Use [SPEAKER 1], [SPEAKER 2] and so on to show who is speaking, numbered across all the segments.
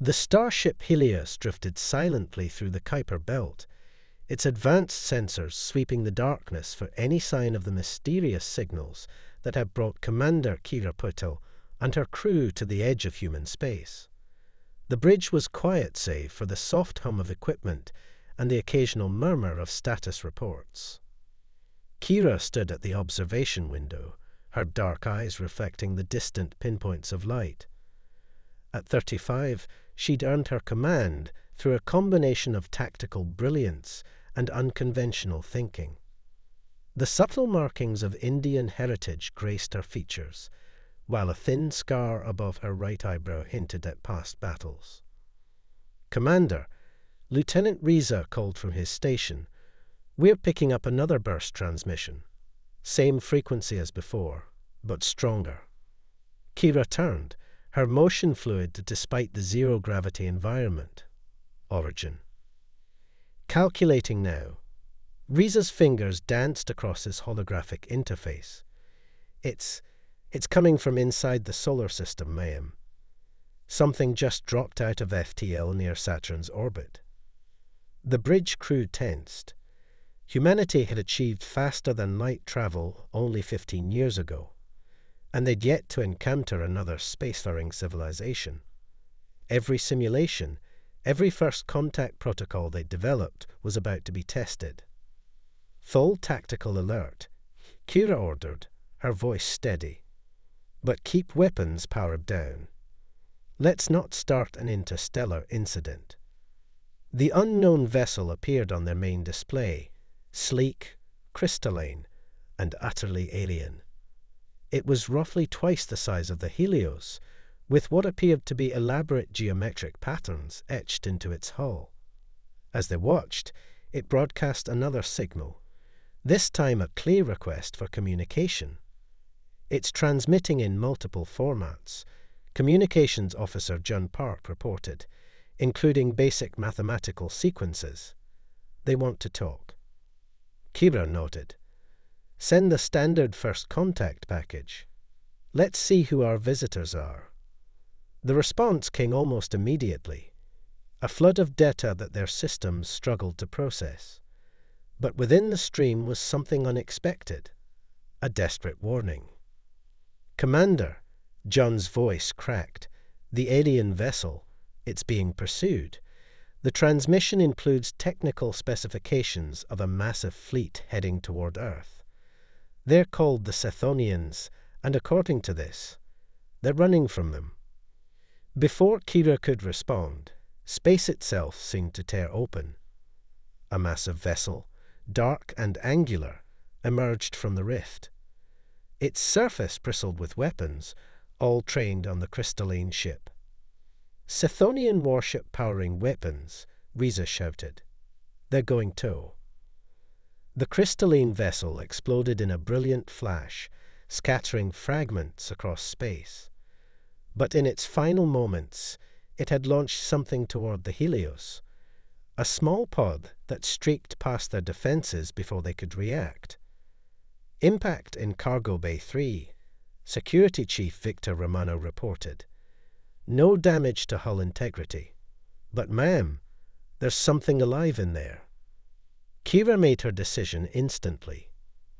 [SPEAKER 1] The starship Helios drifted silently through the Kuiper belt, its advanced sensors sweeping the darkness for any sign of the mysterious signals that had brought Commander Kira Putil and her crew to the edge of human space. The bridge was quiet save for the soft hum of equipment and the occasional murmur of status reports. Kira stood at the observation window, her dark eyes reflecting the distant pinpoints of light. At 35, she'd earned her command through a combination of tactical brilliance and unconventional thinking. The subtle markings of Indian heritage graced her features, while a thin scar above her right eyebrow hinted at past battles. "Commander," Lieutenant Riza called from his station. "We're picking up another burst transmission. Same frequency as before, but stronger." Kira turned, her motion fluid despite the zero-gravity environment. Origin. Calculating now. Riza's fingers danced across his holographic interface. It's coming from inside the solar system, ma'am. Something just dropped out of FTL near Saturn's orbit. The bridge crew tensed. Humanity had achieved faster-than-light travel only 15 years ago, and they'd yet to encounter another spacefaring civilization. Every simulation, every first contact protocol they'd developed was about to be tested. "Full tactical alert," Kira ordered, her voice steady. "But keep weapons powered down. Let's not start an interstellar incident." The unknown vessel appeared on their main display, sleek, crystalline, and utterly alien. It was roughly twice the size of the Helios, with what appeared to be elaborate geometric patterns etched into its hull. As they watched, it broadcast another signal, this time a clear request for communication. "It's transmitting in multiple formats," Communications Officer Jun Park reported, "including basic mathematical sequences. They want to talk." Kira nodded. "Send the standard first contact package. Let's see who our visitors are." The response came almost immediately, a flood of data that their systems struggled to process. But within the stream was something unexpected, a desperate warning. "Commander," John's voice cracked, "the alien vessel, it's being pursued. The transmission includes technical specifications of a massive fleet heading toward Earth. They're called the Sethonians, and according to this, they're running from them." Before Kira could respond, space itself seemed to tear open. A massive vessel, dark and angular, emerged from the rift. Its surface bristled with weapons, all trained on the crystalline ship. "Sethonian warship powering weapons," Riza shouted. "They're going tow." The crystalline vessel exploded in a brilliant flash, scattering fragments across space. But in its final moments, it had launched something toward the Helios, a small pod that streaked past their defenses before they could react. "Impact in Cargo Bay 3, Security Chief Victor Romano reported. "No damage to hull integrity. But ma'am, there's something alive in there." Kira made her decision instantly.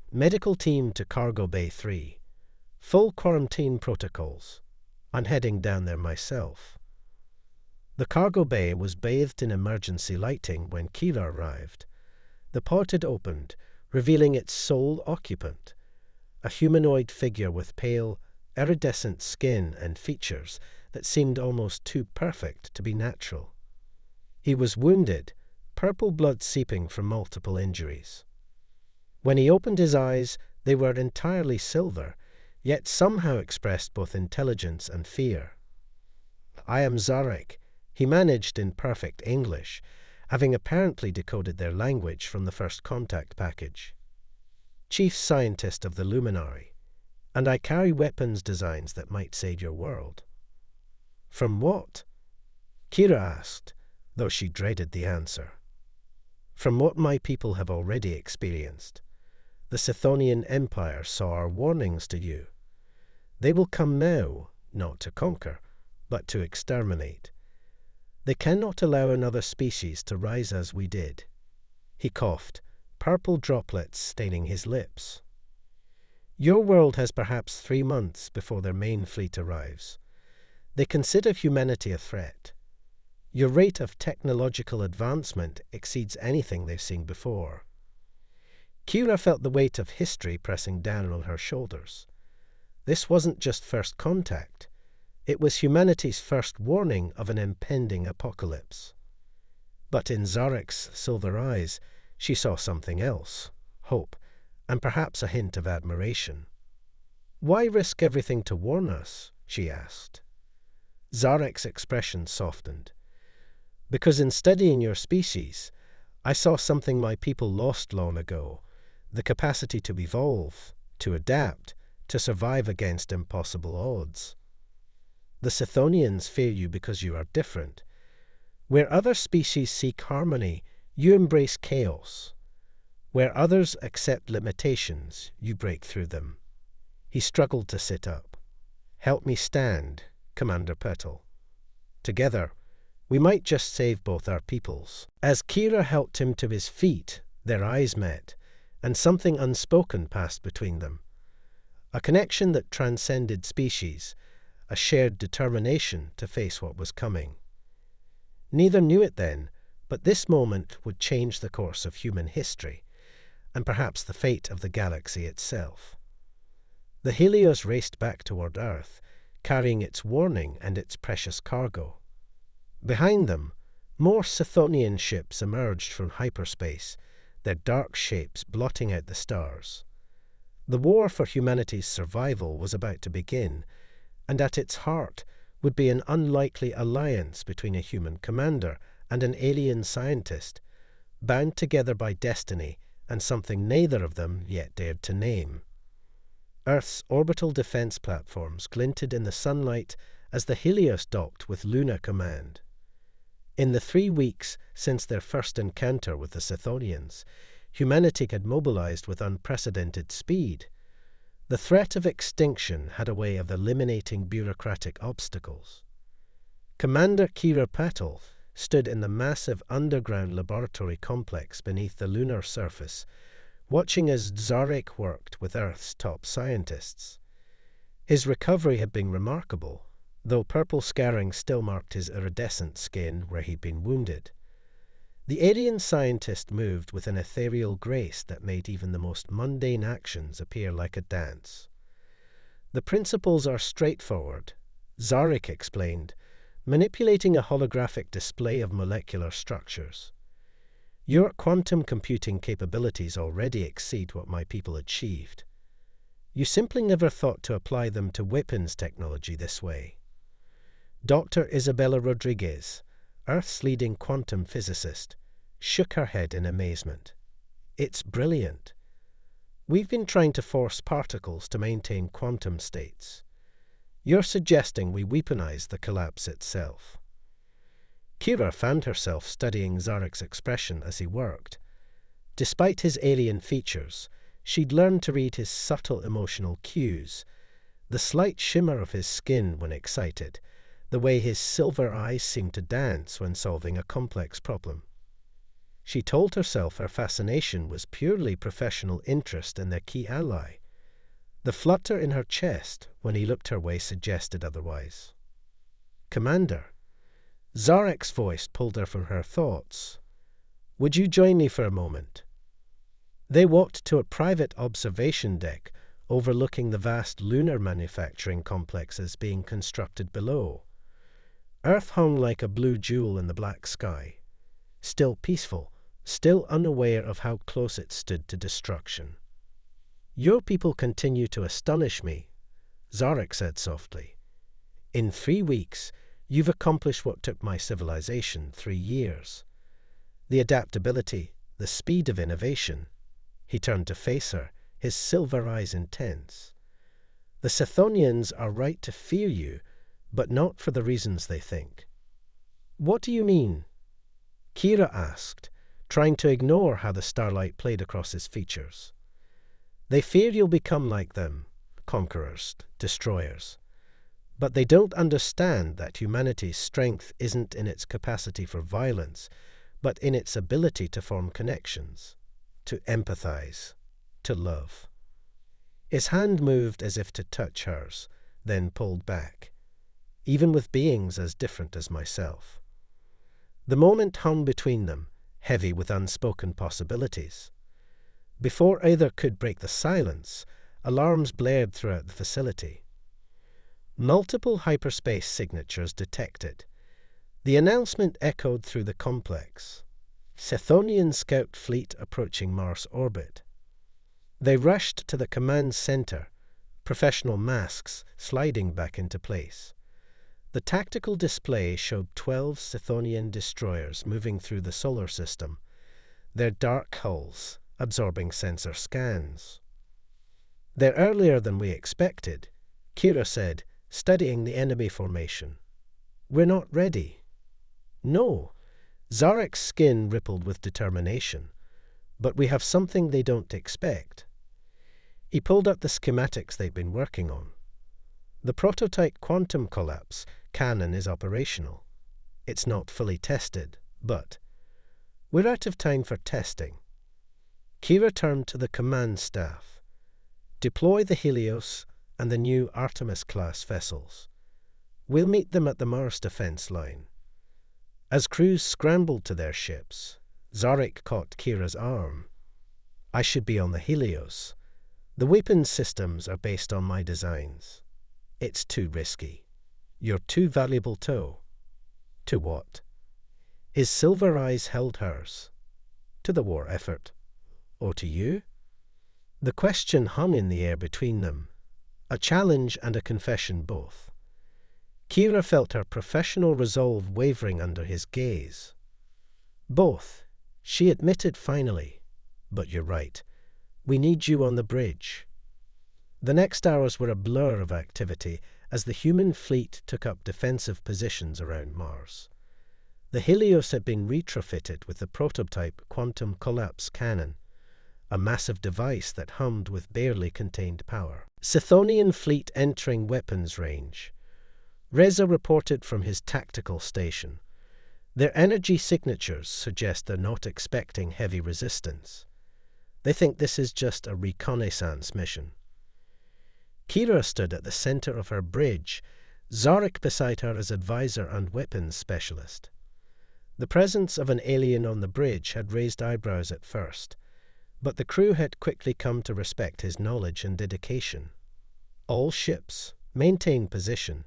[SPEAKER 1] "Medical team to Cargo Bay 3. Full quarantine protocols. I'm heading down there myself." The cargo bay was bathed in emergency lighting when Kira arrived. The pod had opened, revealing its sole occupant, a humanoid figure with pale, iridescent skin and features that seemed almost too perfect to be natural. He was wounded, purple blood seeping from multiple injuries. When he opened his eyes, they were entirely silver, yet somehow expressed both intelligence and fear. "I am Zarek," he managed in perfect English, having apparently decoded their language from the first contact package. "Chief scientist of the Luminary, and I carry weapons designs that might save your world." "From what?" Kira asked, though she dreaded the answer. "From what my people have already experienced. The Scythonian Empire saw our warnings to you. They will come now, not to conquer, but to exterminate. They cannot allow another species to rise as we did. He coughed, purple droplets staining his lips. Your world has perhaps 3 months before their main fleet arrives. They consider humanity a threat. Your rate of technological advancement exceeds anything they've seen before. Kira felt the weight of history pressing down on her shoulders. This wasn't just first contact. It was humanity's first warning of an impending apocalypse. But in Zarek's silver eyes, she saw something else, hope, and perhaps a hint of admiration. "Why risk everything to warn us?" she asked. Zarek's expression softened. "Because in studying your species, I saw something my people lost long ago, the capacity to evolve, to adapt, to survive against impossible odds. The Sithonians fear you because you are different. Where other species seek harmony, you embrace chaos. Where others accept limitations, you break through them." He struggled to sit up. "Help me stand, Commander Petal. Together, we might just save both our peoples." As Kira helped him to his feet, their eyes met, and something unspoken passed between them. A connection that transcended species, a shared determination to face what was coming. Neither knew it then, but this moment would change the course of human history, and perhaps the fate of the galaxy itself. The Helios raced back toward Earth, carrying its warning and its precious cargo. Behind them, more Sithonian ships emerged from hyperspace, their dark shapes blotting out the stars. The war for humanity's survival was about to begin, and at its heart would be an unlikely alliance between a human commander and an alien scientist, bound together by destiny and something neither of them yet dared to name. Earth's orbital defense platforms glinted in the sunlight as the Helios docked with Luna Command. In the 3 weeks since their first encounter with the Sithonians, humanity had mobilized with unprecedented speed. The threat of extinction had a way of eliminating bureaucratic obstacles. Commander Kira Petal stood in the massive underground laboratory complex beneath the lunar surface, watching as Zarek worked with Earth's top scientists. His recovery had been remarkable, though purple scarring still marked his iridescent skin where he'd been wounded. The alien scientist moved with an ethereal grace that made even the most mundane actions appear like a dance. "The principles are straightforward," Zarek explained, manipulating a holographic display of molecular structures. "Your quantum computing capabilities already exceed what my people achieved. You simply never thought to apply them to weapons technology this way." Dr. Isabella Rodriguez, Earth's leading quantum physicist, shook her head in amazement. "It's brilliant. We've been trying to force particles to maintain quantum states. You're suggesting we weaponize the collapse itself." Kira found herself studying Zarek's expression as he worked. Despite his alien features, she'd learned to read his subtle emotional cues, the slight shimmer of his skin when excited, the way his silver eyes seemed to dance when solving a complex problem. She told herself her fascination was purely professional interest in their key ally. The flutter in her chest when he looked her way suggested otherwise. "Commander," Zarek's voice pulled her from her thoughts. "Would you join me for a moment?" They walked to a private observation deck overlooking the vast lunar manufacturing complexes being constructed below. Earth hung like a blue jewel in the black sky, still peaceful, still unaware of how close it stood to destruction. "Your people continue to astonish me," Zarek said softly. "In 3 weeks, you've accomplished what took my civilization 3 years. The adaptability, the speed of innovation." He turned to face her, his silver eyes intense. "The Sithonians are right to fear you, but not for the reasons they think." "What do you mean?" Kira asked, trying to ignore how the starlight played across his features. "They fear you'll become like them, conquerors, destroyers. But they don't understand that humanity's strength isn't in its capacity for violence, but in its ability to form connections, to empathize, to love. His hand moved as if to touch hers, then pulled back, even with beings as different as myself. The moment hung between them, heavy with unspoken possibilities. Before either could break the silence, alarms blared throughout the facility. Multiple hyperspace signatures detected. The announcement echoed through the complex. Chthonian scout fleet approaching Mars orbit. They rushed to the command center, professional masks sliding back into place. The tactical display showed 12 Chthonian destroyers moving through the solar system, their dark hulls absorbing sensor scans. "They're earlier than we expected," Kira said, studying the enemy formation. "We're not ready." "No." Zarek's skin rippled with determination. "But we have something they don't expect." He pulled up the schematics they'd been working on. The prototype quantum collapse cannon is operational. It's not fully tested, but we're out of time for testing. Kira turned to the command staff. "Deploy the Helios and the new Artemis-class vessels. We'll meet them at the Mars defense line." As crews scrambled to their ships, Zarek caught Kira's arm. "I should be on the Helios. The weapons systems are based on my designs. It's too risky. You're too valuable to." "To what?" His silver eyes held hers. "To the war effort. Or to you?" The question hung in the air between them, a challenge and a confession both. Kira felt her professional resolve wavering under his gaze. "Both," she admitted finally. "But you're right. We need you on the bridge." The next hours were a blur of activity as the human fleet took up defensive positions around Mars. The Helios had been retrofitted with the prototype quantum collapse cannon, a massive device that hummed with barely contained power. Chthonian fleet entering weapons range. Reza reported from his tactical station. Their energy signatures suggest they're not expecting heavy resistance. They think this is just a reconnaissance mission. Kira stood at the center of her bridge, Zarek beside her as advisor and weapons specialist. The presence of an alien on the bridge had raised eyebrows at first, but the crew had quickly come to respect his knowledge and dedication. "All ships, maintain position,"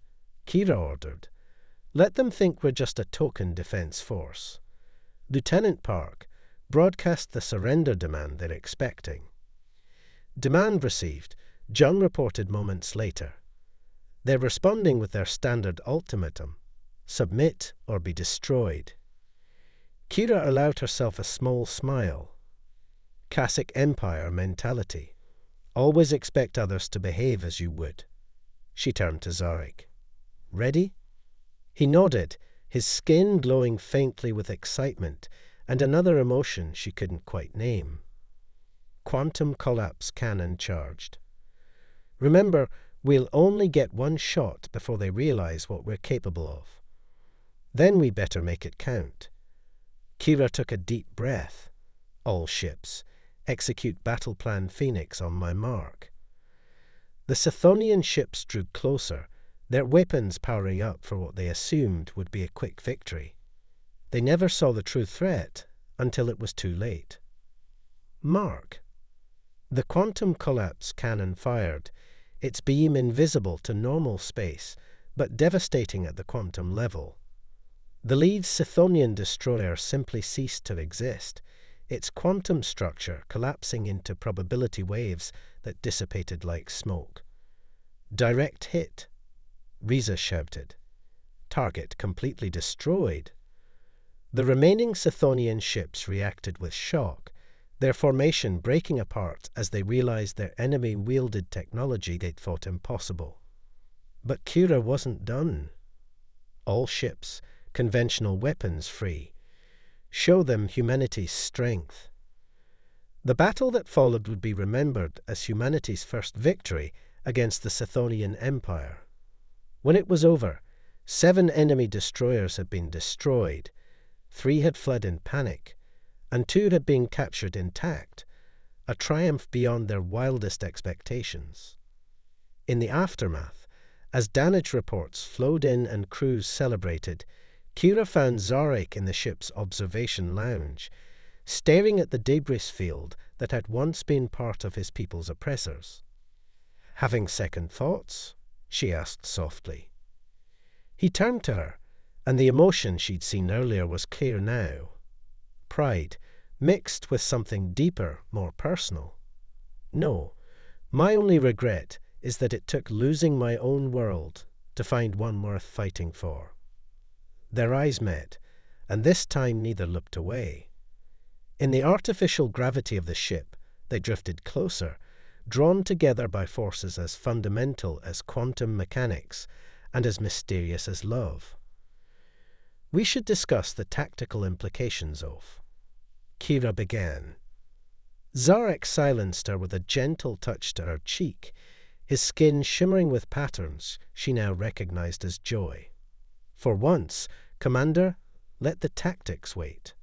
[SPEAKER 1] Kira ordered. "Let them think we're just a token defense force." Lieutenant Park broadcast the surrender demand they're expecting. "Demand received," John reported moments later. "They're responding with their standard ultimatum: submit or be destroyed." Kira allowed herself a small smile. Galactic Empire mentality. Always expect others to behave as you would. She turned to Zarek. "Ready?" He nodded, his skin glowing faintly with excitement and another emotion she couldn't quite name. Quantum collapse cannon charged. "Remember, we'll only get one shot before they realize what we're capable of. Then we better make it count." Kira took a deep breath. "All ships, execute battle plan Phoenix on my mark." The Chthonian ships drew closer, their weapons powering up for what they assumed would be a quick victory. They never saw the true threat until it was too late. "Mark." The quantum collapse cannon fired, its beam invisible to normal space, but devastating at the quantum level. The lead Chthonian destroyer simply ceased to exist, its quantum structure collapsing into probability waves that dissipated like smoke. "Direct hit," Reza shouted. "Target completely destroyed." The remaining Chthonian ships reacted with shock, their formation breaking apart as they realized their enemy wielded technology they'd thought impossible. But Kira wasn't done. "All ships, conventional weapons free. Show them humanity's strength." The battle that followed would be remembered as humanity's first victory against the Chthonian Empire. When it was over, 7 enemy destroyers had been destroyed, 3 had fled in panic, and 2 had been captured intact, a triumph beyond their wildest expectations. In the aftermath, as damage reports flowed in and crews celebrated, Kira found Zarek in the ship's observation lounge, staring at the debris field that had once been part of his people's oppressors. "Having second thoughts?" she asked softly. He turned to her, and the emotion she'd seen earlier was clear now. Pride, mixed with something deeper, more personal. "No, my only regret is that it took losing my own world to find one worth fighting for." Their eyes met, and this time neither looked away. In the artificial gravity of the ship, they drifted closer, drawn together by forces as fundamental as quantum mechanics and as mysterious as love. "We should discuss the tactical implications of," Kira began. Zarek silenced her with a gentle touch to her cheek, his skin shimmering with patterns she now recognized as joy. "For once, Commander, let the tactics wait."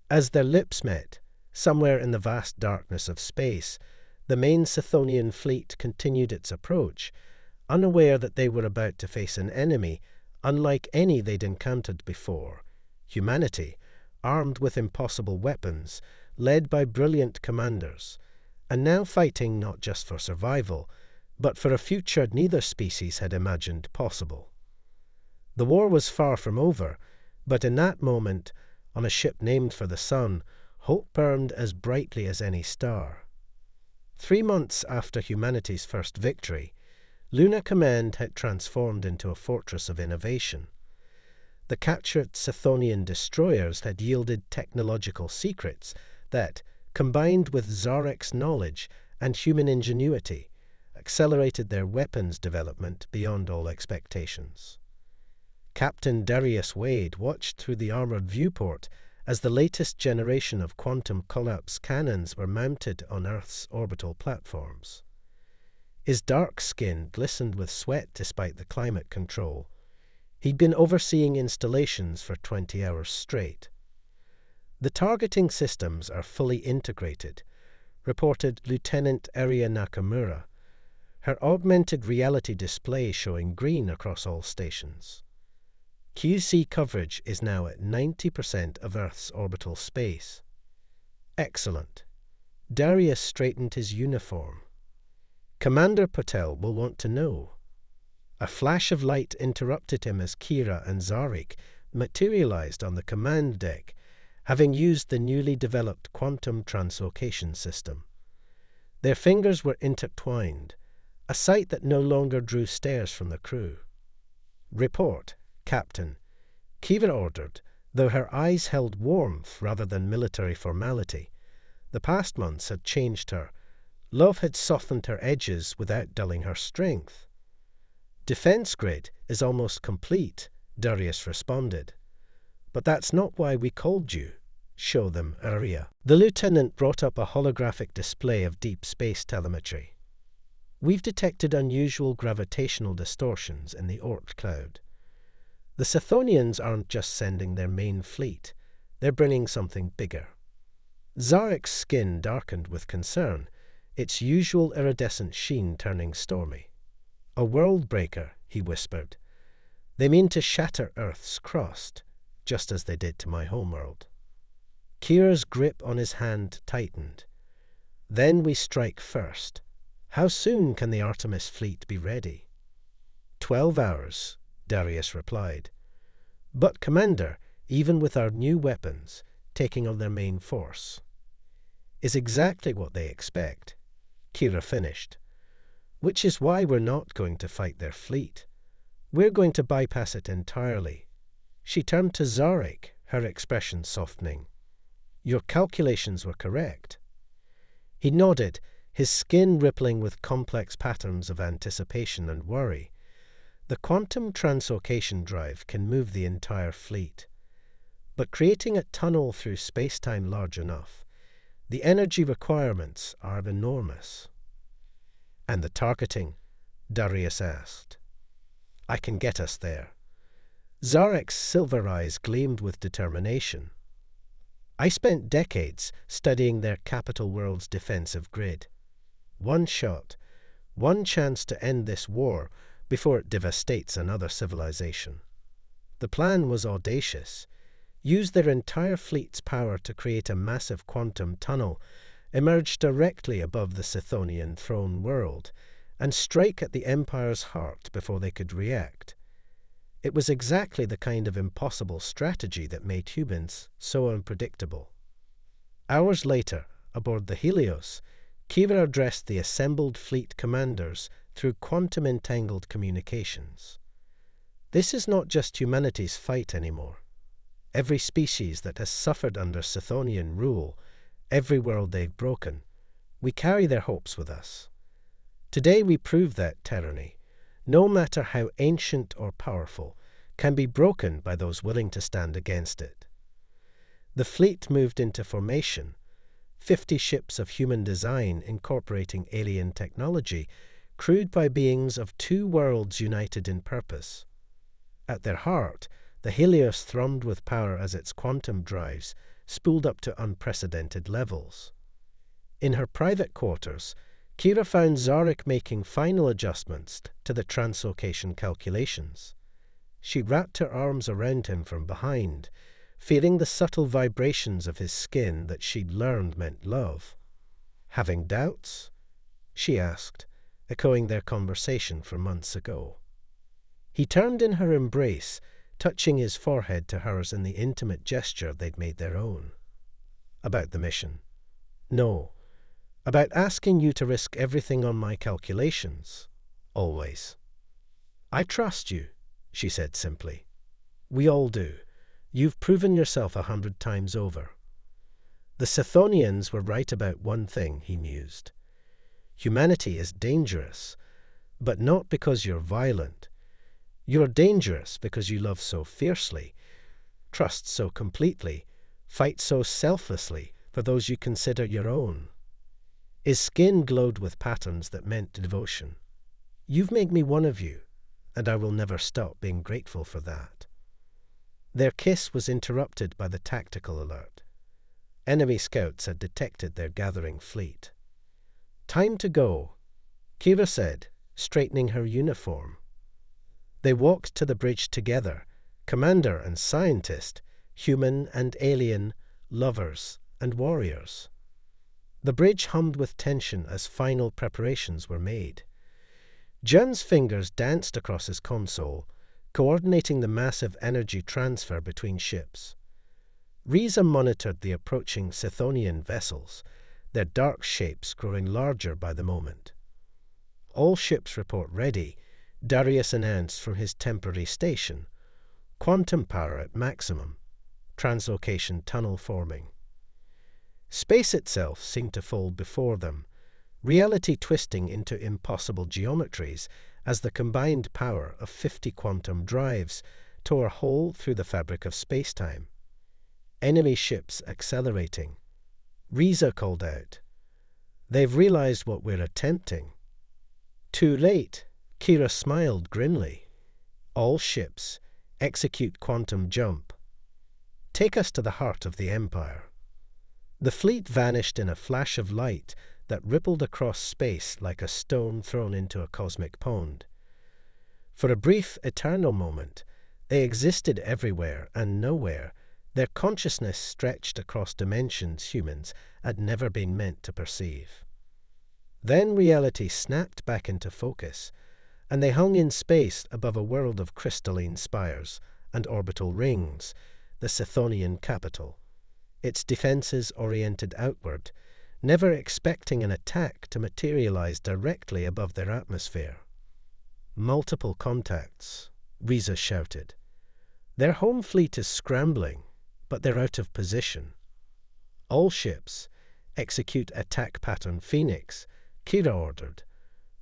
[SPEAKER 1] As their lips met, somewhere in the vast darkness of space, the main Scythonian fleet continued its approach, unaware that they were about to face an enemy unlike any they'd encountered before, humanity, armed with impossible weapons, led by brilliant commanders, and now fighting not just for survival, but for a future neither species had imagined possible. The war was far from over, but in that moment, on a ship named for the sun, hope burned as brightly as any star. 3 months after humanity's first victory, Luna Command had transformed into a fortress of innovation. The captured Scythonian destroyers had yielded technological secrets that, combined with Zarek's knowledge and human ingenuity, accelerated their weapons development beyond all expectations. Captain Darius Wade watched through the armored viewport as the latest generation of quantum collapse cannons were mounted on Earth's orbital platforms. His dark skin glistened with sweat despite the climate control. He'd been overseeing installations for 20 hours straight. "The targeting systems are fully integrated," reported Lieutenant Aria Nakamura, her augmented reality display showing green across all stations. "QC coverage is now at 90% of Earth's orbital space." "Excellent." Darius straightened his uniform. "Commander Patel will want to know." A flash of light interrupted him as Kira and Zarek materialized on the command deck, having used the newly developed quantum translocation system. Their fingers were intertwined, a sight that no longer drew stares from the crew. "Report, Captain," Kira ordered, though her eyes held warmth rather than military formality. The past months had changed her. Love had softened her edges without dulling her strength. "Defense grid is almost complete," Darius responded. "But that's not why we called you. Show them, Aria." The lieutenant brought up a holographic display of deep space telemetry. "We've detected unusual gravitational distortions in the Oort cloud. The Scythonians aren't just sending their main fleet. They're bringing something bigger." Zarek's skin darkened with concern, its usual iridescent sheen turning stormy. "A world breaker," he whispered. "They mean to shatter Earth's crust, just as they did to my homeworld." Kira's grip on his hand tightened. "Then we strike first. How soon can the Artemis fleet be ready?" 12 hours, Darius replied. "But, Commander, even with our new weapons, taking on their main force." "Is exactly what they expect," Kira finished. "Which is why we're not going to fight their fleet. We're going to bypass it entirely." She turned to Zarek, her expression softening. "Your calculations were correct." He nodded, his skin rippling with complex patterns of anticipation and worry. The quantum translocation drive can move the entire fleet. But creating a tunnel through space-time large enough, the energy requirements are enormous. "And the targeting?" Darius asked. I can get us there." Zarek's silver eyes gleamed with determination. "I spent decades studying their capital world's defensive grid. One shot, one chance to end this war before it devastates another civilization. The plan was audacious. Use their entire fleet's power to create a massive quantum tunnel, emerge directly above the Sithonian throne world, and strike at the Empire's heart before they could react. It was exactly the kind of impossible strategy that made humans so unpredictable." Hours later, aboard the Helios, Kira addressed the assembled fleet commanders through quantum-entangled communications. "This is not just humanity's fight anymore. Every species that has suffered under Sithonian rule, every world they've broken, we carry their hopes with us. Today we prove that tyranny, no matter how ancient or powerful, can be broken by those willing to stand against it." The fleet moved into formation, 50 ships of human design incorporating alien technology, crewed by beings of two worlds united in purpose. At their heart, the Helios thrummed with power as its quantum drives spooled up to unprecedented levels. In her private quarters, Kira found Zarek making final adjustments to the translocation calculations. She wrapped her arms around him from behind, feeling the subtle vibrations of his skin that she'd learned meant love. "Having doubts?" she asked, echoing their conversation from months ago. He turned in her embrace, touching his forehead to hers in the intimate gesture they'd made their own. "About the mission?" "No. About asking you to risk everything on my calculations. Always." "I trust you," she said simply. "We all do. You've proven yourself 100 times over." "The Sithonians were right about one thing," he mused. "Humanity is dangerous, but not because you're violent. You're dangerous because you love so fiercely, trust so completely, fight so selflessly for those you consider your own." His skin glowed with patterns that meant devotion. "You've made me one of you, and I will never stop being grateful for that." Their kiss was interrupted by the tactical alert. Enemy scouts had detected their gathering fleet. "Time to go," Kira said, straightening her uniform. They walked to the bridge together, commander and scientist, human and alien, lovers and warriors. The bridge hummed with tension as final preparations were made. Jun's fingers danced across his console, coordinating the massive energy transfer between ships. Riza monitored the approaching Sithonian vessels, their dark shapes growing larger by the moment. "All ships report ready," Darius announced from his temporary station. "Quantum power at maximum. Translocation tunnel forming." Space itself seemed to fold before them, reality twisting into impossible geometries as the combined power of 50 quantum drives tore a hole through the fabric of space-time. Enemy ships accelerating. Riza called out, "They've realized what we're attempting." "Too late," Kira smiled grimly. "All ships, execute quantum jump. Take us to the heart of the Empire." The fleet vanished in a flash of light that rippled across space like a stone thrown into a cosmic pond. For a brief, eternal moment, they existed everywhere and nowhere, their consciousness stretched across dimensions humans had never been meant to perceive. Then reality snapped back into focus, and they hung in space above a world of crystalline spires and orbital rings, the Sithonian capital, its defenses oriented outward, never expecting an attack to materialize directly above their atmosphere. "Multiple contacts," Riza shouted. "Their home fleet is scrambling, but they're out of position." "All ships, execute attack pattern Phoenix," Kira ordered.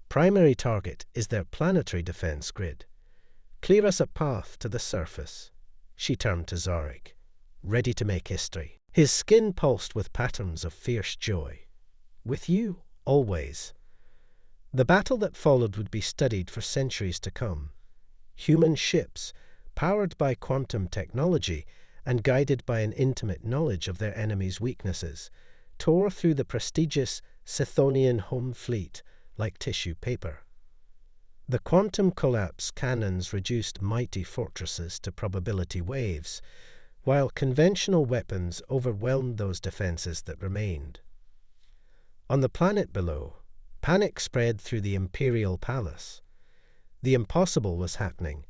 [SPEAKER 1] "Primary target is their planetary defense grid. Clear us a path to the surface." She turned to Zarek, ready to make history. His skin pulsed with patterns of fierce joy. "With you, always." The battle that followed would be studied for centuries to come. Human ships, powered by quantum technology and guided by an intimate knowledge of their enemies' weaknesses, tore through the prestigious Scythonian home fleet like tissue paper. The quantum collapse cannons reduced mighty fortresses to probability waves, while conventional weapons overwhelmed those defenses that remained. On the planet below, panic spread through the Imperial Palace. The impossible was happening.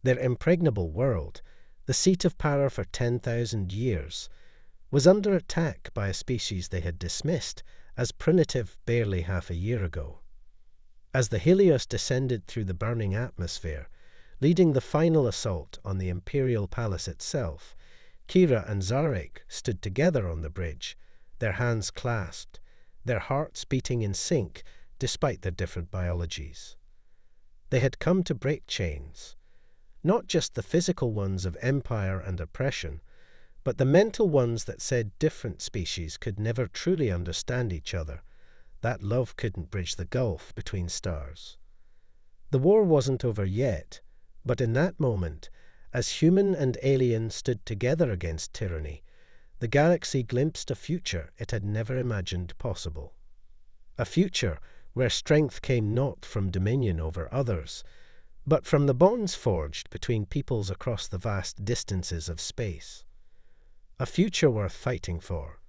[SPEAKER 1] Their impregnable world, the seat of power for 10,000 years, was under attack by a species they had dismissed as primitive barely half a year ago. As the Helios descended through the burning atmosphere, leading the final assault on the Imperial Palace itself, Kira and Zarek stood together on the bridge, their hands clasped, their hearts beating in sync despite their different biologies. They had come to break chains, not just the physical ones of empire and oppression, but the mental ones that said different species could never truly understand each other, that love couldn't bridge the gulf between stars. The war wasn't over yet, but in that moment, as human and alien stood together against tyranny, the galaxy glimpsed a future it had never imagined possible. A future where strength came not from dominion over others, but from the bonds forged between peoples across the vast distances of space. A future worth fighting for.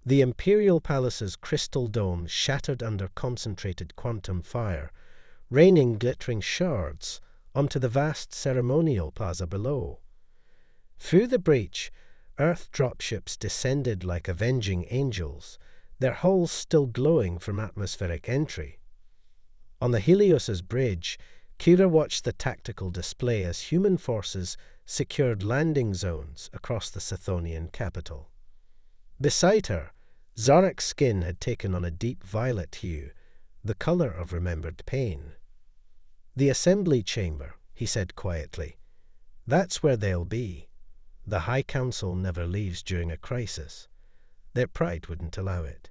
[SPEAKER 1] The Imperial Palace's crystal dome shattered under concentrated quantum fire, raining glittering shards onto the vast ceremonial plaza below. Through the breach, Earth dropships descended like avenging angels, their hulls still glowing from atmospheric entry. On the Helios's bridge, Kira watched the tactical display as human forces secured landing zones across the Scythonian capital. Beside her, Zarek's skin had taken on a deep violet hue, the color of remembered pain. "The assembly chamber," he said quietly. "That's where they'll be. The High Council never leaves during a crisis. Their pride wouldn't allow it."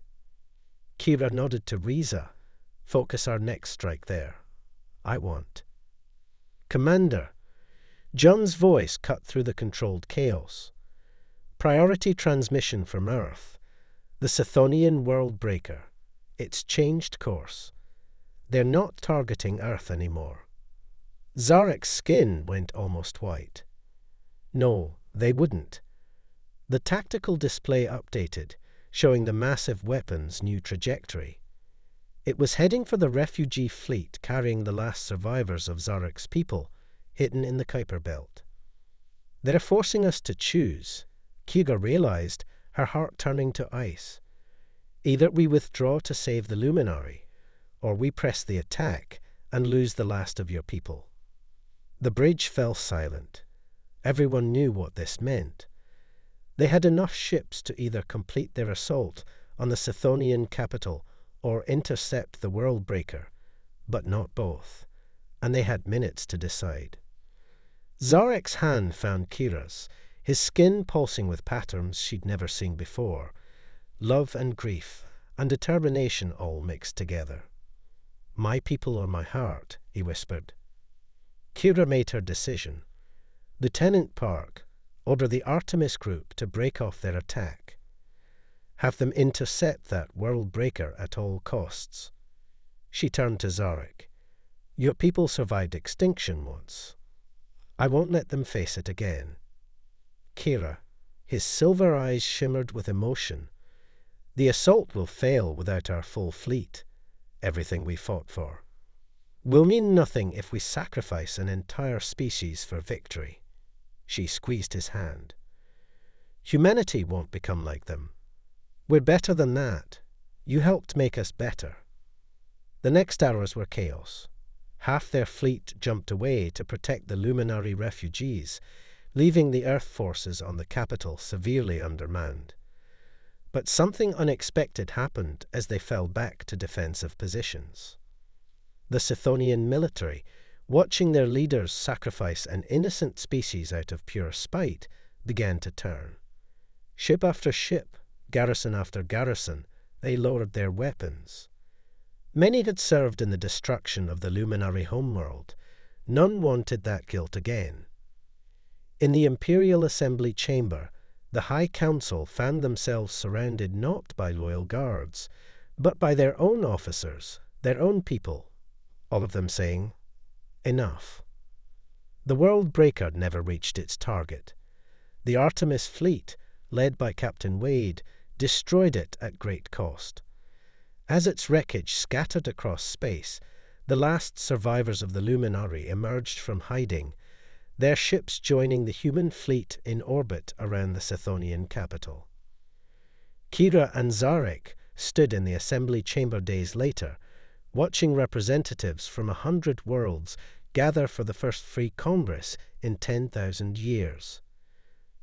[SPEAKER 1] Kira nodded to Riza. "Focus our next strike there. I want." "Commander," John's voice cut through the controlled chaos. "Priority transmission from Earth. The Scythonian World Breaker. It's changed course. They're not targeting Earth anymore." Zarek's skin went almost white. "No, they wouldn't." The tactical display updated, showing the massive weapon's new trajectory. It was heading for the refugee fleet carrying the last survivors of Zarek's people, hidden in the Kuiper Belt. "They're forcing us to choose," Kira realized, her heart turning to ice. "Either we withdraw to save the Luminary, or we press the attack and lose the last of your people." The bridge fell silent. Everyone knew what this meant. They had enough ships to either complete their assault on the Scythonian capital or intercept the World Breaker, but not both, and they had minutes to decide. Zarek's hand found Kira's, his skin pulsing with patterns she'd never seen before. Love and grief and determination all mixed together. "My people or my heart," he whispered. Kira made her decision. "Lieutenant Park, order the Artemis group to break off their attack. Have them intercept that World Breaker at all costs." She turned to Zarek. "Your people survived extinction once. I won't let them face it again." Kira, his silver eyes shimmered with emotion. "The assault will fail without our full fleet, everything we fought for. Will mean nothing if we sacrifice an entire species for victory." She squeezed his hand. "Humanity won't become like them. We're better than that. You helped make us better." The next hours were chaos. Half their fleet jumped away to protect the Luminary refugees, leaving the Earth forces on the capital severely undermanned. But something unexpected happened as they fell back to defensive positions. The Scythonian military, watching their leaders sacrifice an innocent species out of pure spite, began to turn. Ship after ship, garrison after garrison, they lowered their weapons. Many had served in the destruction of the Luminary homeworld. None wanted that guilt again. In the Imperial Assembly Chamber, the High Council found themselves surrounded not by loyal guards, but by their own officers, their own people, all of them saying, "Enough." The World Breaker never reached its target. The Artemis fleet, led by Captain Wade, destroyed it at great cost. As its wreckage scattered across space, the last survivors of the Luminari emerged from hiding, their ships joining the human fleet in orbit around the Sithonian capital. Kira and Zarek stood in the assembly chamber days later, watching representatives from 100 worlds gather for the first free congress in 10,000 years.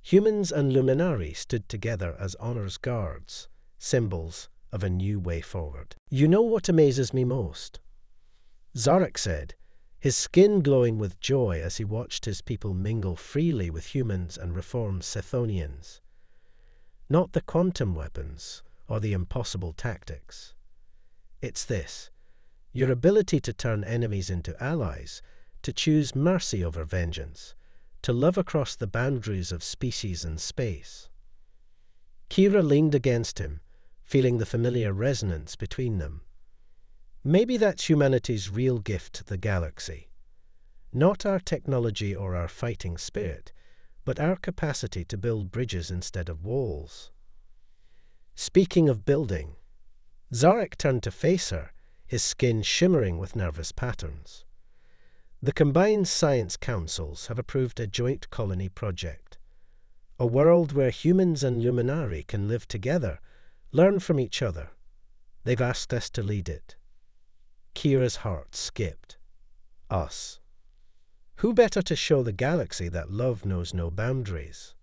[SPEAKER 1] Humans and Luminari stood together as honors guards, symbols of a new way forward. "You know what amazes me most?" Zarek said, his skin glowing with joy as he watched his people mingle freely with humans and reform Sithonians. Not the quantum weapons or the impossible tactics. It's this: your ability to turn enemies into allies, to choose mercy over vengeance, to love across the boundaries of species and space. Kira leaned against him, feeling the familiar resonance between them. Maybe that's humanity's real gift to the galaxy. Not our technology or our fighting spirit, but our capacity to build bridges instead of walls. Speaking of building, Zarek turned to face her, his skin shimmering with nervous patterns. The combined science councils have approved a joint colony project. A world where humans and Luminari can live together, learn from each other. They've asked us to lead it. Kira's heart skipped. Us. Who better to show the galaxy that love knows no boundaries?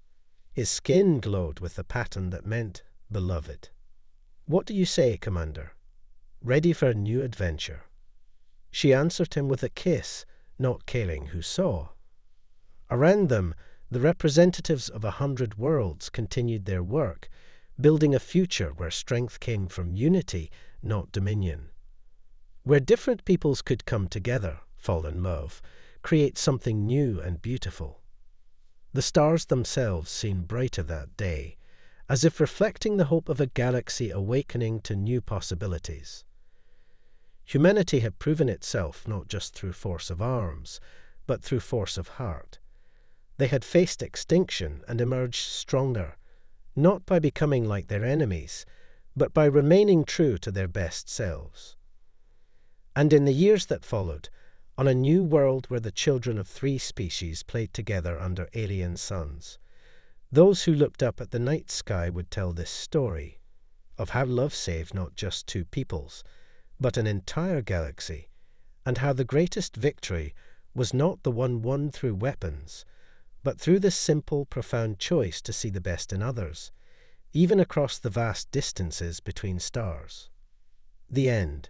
[SPEAKER 1] His skin glowed with the pattern that meant beloved. "What do you say, Commander? Ready for a new adventure?" She answered him with a kiss, not caring who saw. Around them, the representatives of 100 worlds continued their work, building a future where strength came from unity, not dominion. Where different peoples could come together, fall in love, create something new and beautiful. The stars themselves seemed brighter that day, as if reflecting the hope of a galaxy awakening to new possibilities. Humanity had proven itself not just through force of arms, but through force of heart. They had faced extinction and emerged stronger, not by becoming like their enemies, but by remaining true to their best selves. And in the years that followed, on a new world where the children of 3 species played together under alien suns, those who looked up at the night sky would tell this story of how love saved not just 2 peoples, but an entire galaxy, and how the greatest victory was not the one won through weapons, but through the simple, profound choice to see the best in others, even across the vast distances between stars. The end.